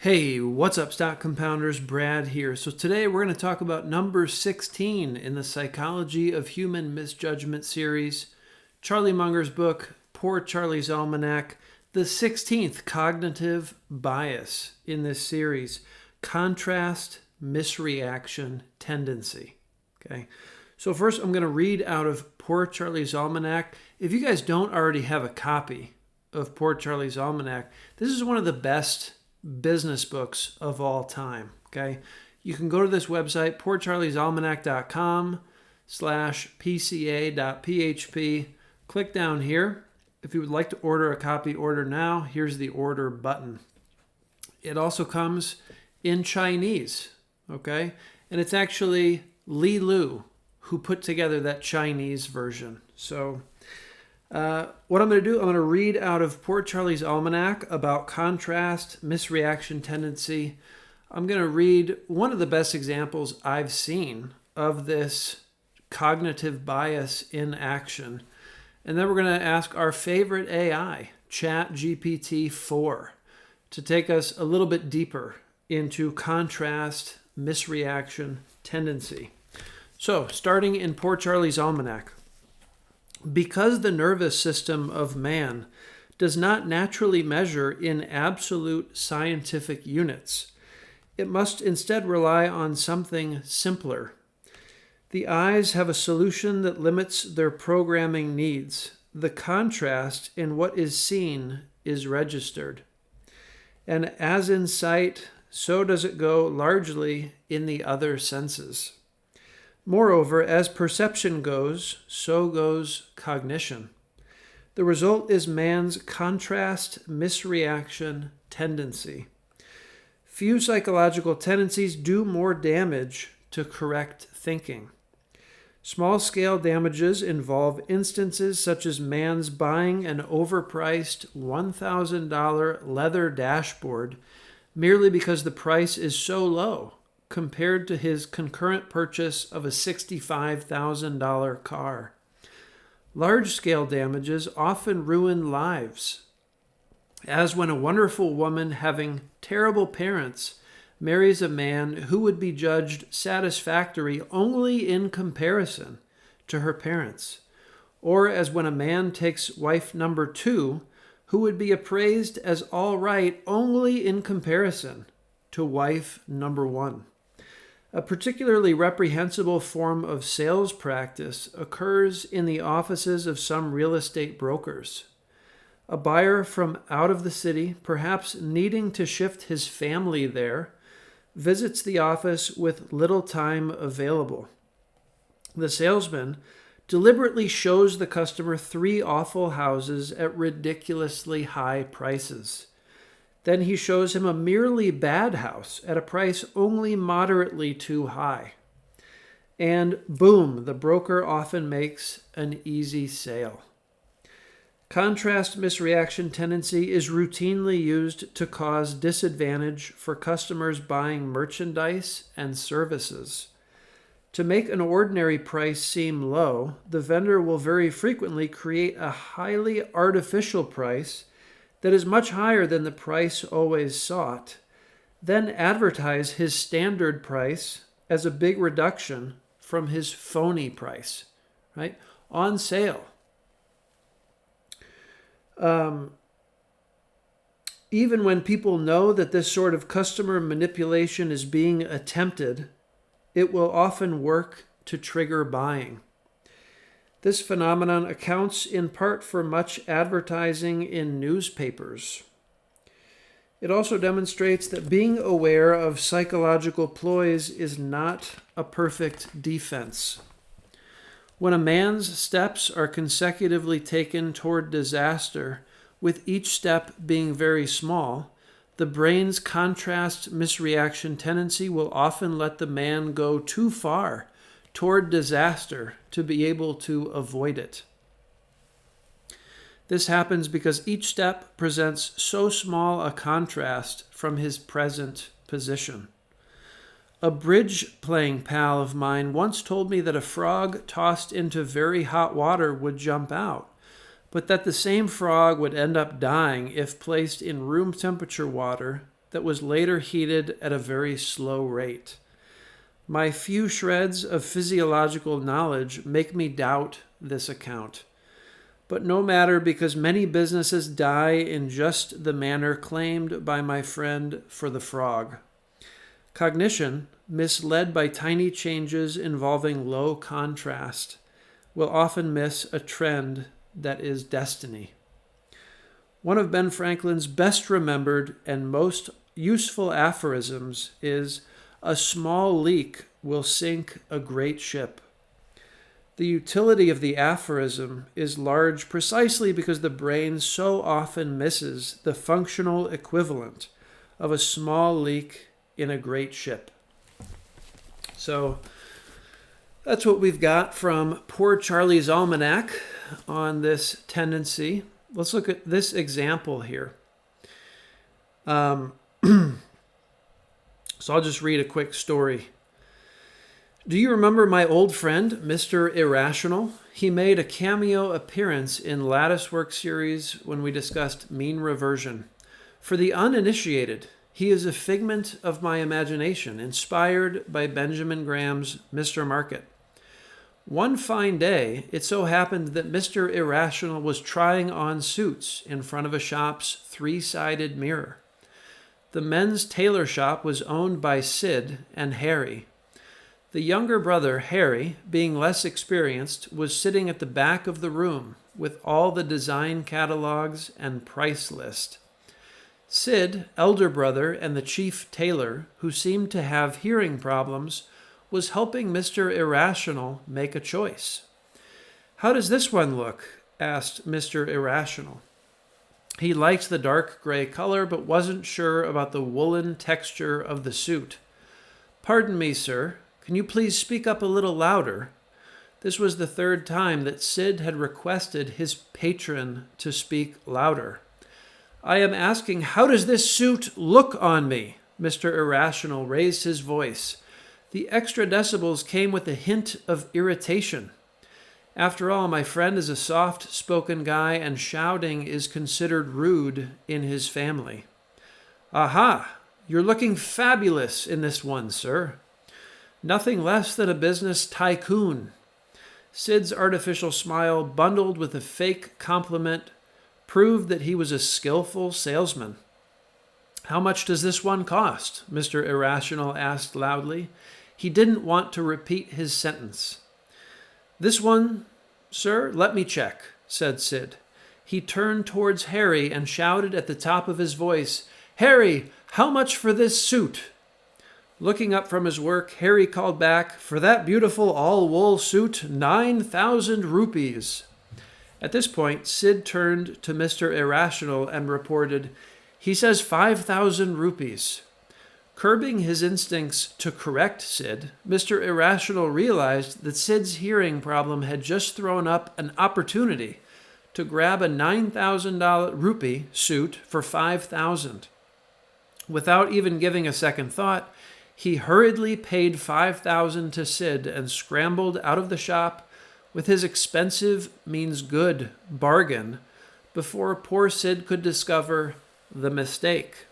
Hey, what's up, stock compounders? Brad here. So today we're going to talk about number 16 in the Psychology of Human Misjudgment series, Charlie Munger's book, Poor Charlie's Almanack, the 16th cognitive bias in this series, Contrast Misreaction Tendency. Okay. So first I'm going to read out of Poor Charlie's Almanack. If you guys don't already have a copy of Poor Charlie's Almanack, this is one of the best business books of all time. Okay, you can go to this website, poorcharliesalmanack.com/pca.php. Click down here. If you would like to order a copy, order now. Here's the order button. It also comes in Chinese, okay? And it's actually Li Lu who put together that Chinese version. So what I'm going to do, I'm going to read out of Poor Charlie's Almanack about contrast, misreaction tendency. I'm going to read one of the best examples I've seen of this cognitive bias in action. And then we're going to ask our favorite AI, ChatGPT-4, to take us a little bit deeper into contrast, misreaction tendency. So, starting in Poor Charlie's Almanack. Because the nervous system of man does not naturally measure in absolute scientific units, it must instead rely on something simpler. The eyes have a solution that limits their programming needs. The contrast in what is seen is registered. And as in sight, so does it go largely in the other senses. Moreover, as perception goes, so goes cognition. The result is man's contrast misreaction tendency. Few psychological tendencies do more damage to correct thinking. Small-scale damages involve instances such as man's buying an overpriced $1,000 leather dashboard merely because the price is so low compared to his concurrent purchase of a $65,000 car. Large-scale damages often ruin lives, as when a wonderful woman having terrible parents marries a man who would be judged satisfactory only in comparison to her parents, or as when a man takes wife number 2 who would be appraised as all right only in comparison to wife number 1. A particularly reprehensible form of sales practice occurs in the offices of some real estate brokers. A buyer from out of the city, perhaps needing to shift his family there, visits the office with little time available. The salesman deliberately shows the customer 3 awful houses at ridiculously high prices. Then he shows him a merely bad house at a price only moderately too high. And boom, the broker often makes an easy sale. Contrast misreaction tendency is routinely used to cause disadvantage for customers buying merchandise and services. To make an ordinary price seem low, the vendor will very frequently create a highly artificial price that is much higher than the price always sought, then advertise his standard price as a big reduction from his phony price, right? On sale. Even when people know that this sort of customer manipulation is being attempted, it will often work to trigger buying. This phenomenon accounts in part for much advertising in newspapers. It also demonstrates that being aware of psychological ploys is not a perfect defense. When a man's steps are consecutively taken toward disaster, with each step being very small, the brain's contrast misreaction tendency will often let the man go too far toward disaster to be able to avoid it. This happens because each step presents so small a contrast from his present position. A bridge-playing pal of mine once told me that a frog tossed into very hot water would jump out, but that the same frog would end up dying if placed in room temperature water that was later heated at a very slow rate. My few shreds of physiological knowledge make me doubt this account. But no matter, because many businesses die in just the manner claimed by my friend for the frog. Cognition, misled by tiny changes involving low contrast, will often miss a trend that is destiny. One of Ben Franklin's best remembered and most useful aphorisms is, "A small leak will sink a great ship." The utility of the aphorism is large precisely because the brain so often misses the functional equivalent of a small leak in a great ship. So that's what we've got from Poor Charlie's Almanack on this tendency. Let's look at this example here. So I'll just read a quick story. Do you remember my old friend, Mr. Irrational? He made a cameo appearance in Latticework series when we discussed mean reversion. For the uninitiated, he is a figment of my imagination, inspired by Benjamin Graham's Mr. Market. One fine day, it so happened that Mr. Irrational was trying on suits in front of a shop's three-sided mirror. The men's tailor shop was owned by Sid and Harry. The younger brother, Harry, being less experienced, was sitting at the back of the room with all the design catalogs and price list. Sid, elder brother and the chief tailor, who seemed to have hearing problems, was helping Mr. Irrational make a choice. "How does this one look?" asked Mr. Irrational. He liked the dark gray color, but wasn't sure about the woolen texture of the suit. "Pardon me, sir. Can you please speak up a little louder?" This was the third time that Sid had requested his patron to speak louder. "I am asking, how does this suit look on me?" Mr. Irrational raised his voice. The extra decibels came with a hint of irritation. After all, my friend is a soft-spoken guy, and shouting is considered rude in his family. "Aha! You're looking fabulous in this one, sir." "Nothing less than a business tycoon." Sid's artificial smile, bundled with a fake compliment, proved that he was a skillful salesman. "How much does this one cost?" Mr. Irrational asked loudly. He didn't want to repeat his sentence. "This one, sir? Let me check," said Sid. He turned towards Harry and shouted at the top of his voice, "Harry, how much for this suit?" Looking up from his work, Harry called back, "For that beautiful all-wool suit, 9,000 rupees. At this point, Sid turned to Mr. Irrational and reported, "He says 5,000 rupees. Curbing his instincts to correct Sid, Mr. Irrational realized that Sid's hearing problem had just thrown up an opportunity to grab a $9,000 rupee suit for 5,000. Without even giving a second thought, he hurriedly paid 5,000 to Sid and scrambled out of the shop with his expensive means good bargain before poor Sid could discover the mistake.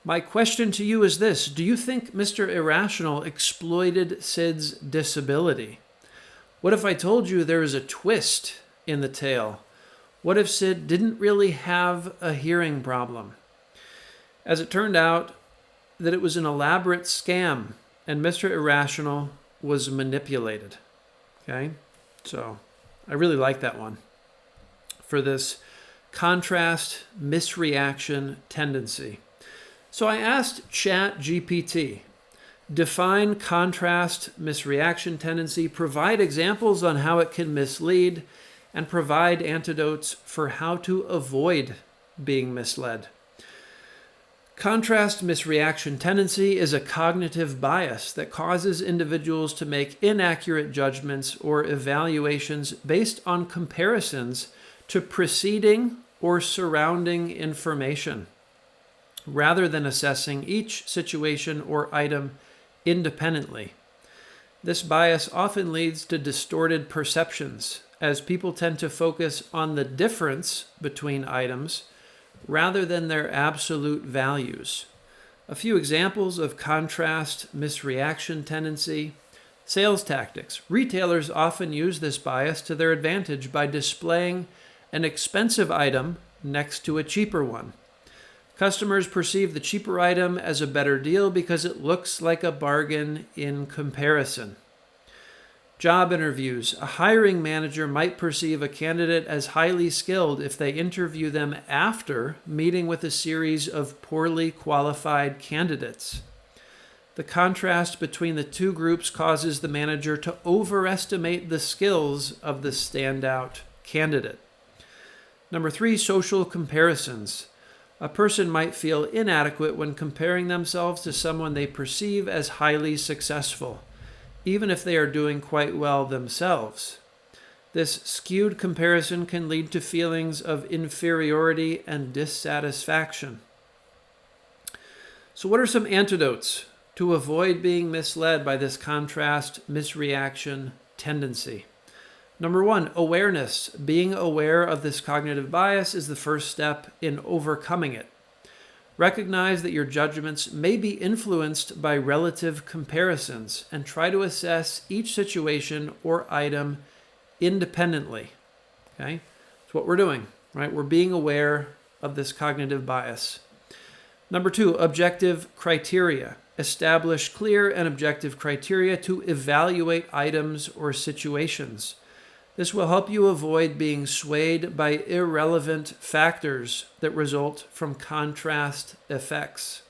My question to you is this: do you think Mr. Irrational exploited Sid's disability? What if I told you there is a twist in the tale? What if Sid didn't really have a hearing problem? As it turned out, that it was an elaborate scam, and Mr. Irrational was manipulated. Okay? So, I really like that one for this contrast misreaction tendency. So I asked ChatGPT, define contrast misreaction tendency, provide examples on how it can mislead, and provide antidotes for how to avoid being misled. Contrast misreaction tendency is a cognitive bias that causes individuals to make inaccurate judgments or evaluations based on comparisons to preceding or surrounding information, rather than assessing each situation or item independently. This bias often leads to distorted perceptions, as people tend to focus on the difference between items rather than their absolute values. A few examples of contrast misreaction tendency. Sales tactics. Retailers often use this bias to their advantage by displaying an expensive item next to a cheaper one. Customers perceive the cheaper item as a better deal because it looks like a bargain in comparison. Job interviews. A hiring manager might perceive a candidate as highly skilled if they interview them after meeting with a series of poorly qualified candidates. The contrast between the two groups causes the manager to overestimate the skills of the standout candidate. Number 3, social comparisons. A person might feel inadequate when comparing themselves to someone they perceive as highly successful, even if they are doing quite well themselves. This skewed comparison can lead to feelings of inferiority and dissatisfaction. So what are some antidotes to avoid being misled by this contrast misreaction tendency? Number 1, awareness. Being aware of this cognitive bias is the first step in overcoming it. Recognize that your judgments may be influenced by relative comparisons and try to assess each situation or item independently. Okay? That's what we're doing, right? We're being aware of this cognitive bias. Number 2, objective criteria. Establish clear and objective criteria to evaluate items or situations. This will help you avoid being swayed by irrelevant factors that result from contrast effects.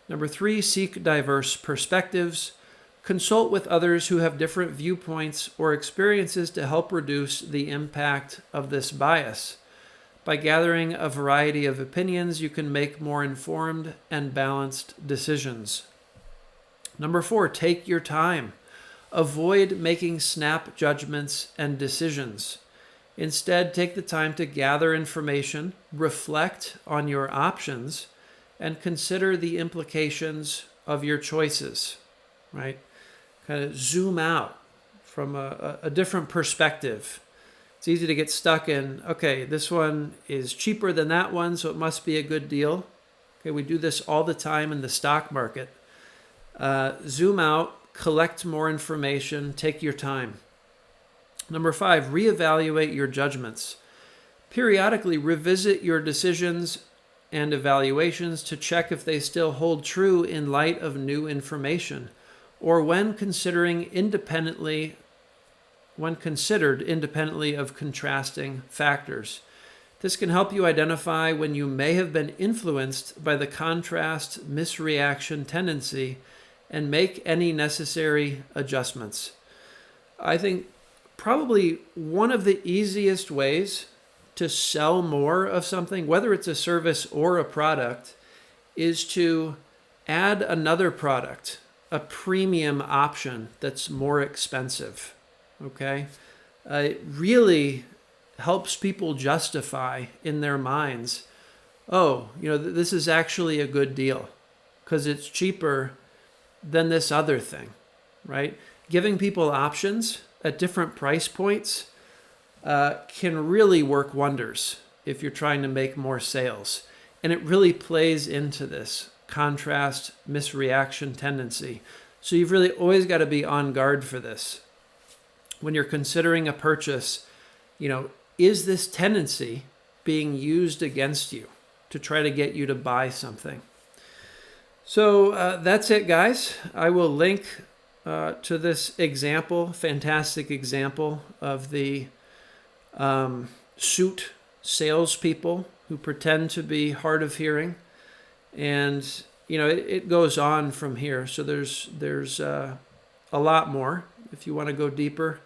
Number 3, seek diverse perspectives. Consult with others who have different viewpoints or experiences to help reduce the impact of this bias. By gathering a variety of opinions, you can make more informed and balanced decisions. Number 4, take your time. Avoid making snap judgments and decisions. Instead, take the time to gather information, reflect on your options, and consider the implications of your choices, right? Kind of zoom out from a different perspective. It's easy to get stuck in, okay, this one is cheaper than that one, so it must be a good deal. Okay, we do this all the time in the stock market. Zoom out. Collect more information, take your time. Number 5, reevaluate your judgments. Periodically revisit your decisions and evaluations to check if they still hold true in light of new information or when considered independently of contrasting factors. This can help you identify when you may have been influenced by the contrast misreaction tendency and make any necessary adjustments. I think probably one of the easiest ways to sell more of something, whether it's a service or a product, is to add another product, a premium option that's more expensive. Okay? It really helps people justify in their minds, oh, this is actually a good deal because it's cheaper than this other thing, right? Giving people options at different price points can really work wonders if you're trying to make more sales. And it really plays into this contrast misreaction tendency. So you've really always got to be on guard for this. When you're considering a purchase, is this tendency being used against you to try to get you to buy something? So that's it, guys. I will link to this example, fantastic example of the suit salespeople who pretend to be hard of hearing. And, it goes on from here. So there's a lot more if you want to go deeper.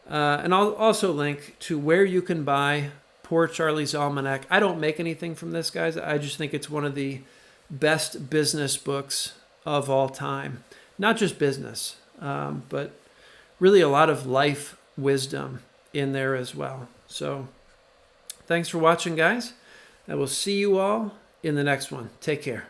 And I'll also link to where you can buy Poor Charlie's Almanack. I don't make anything from this, guys. I just think it's one of the best business books of all time. Not just business, but really a lot of life wisdom in there as well. So thanks for watching, guys. I will see you all in the next one. Take care.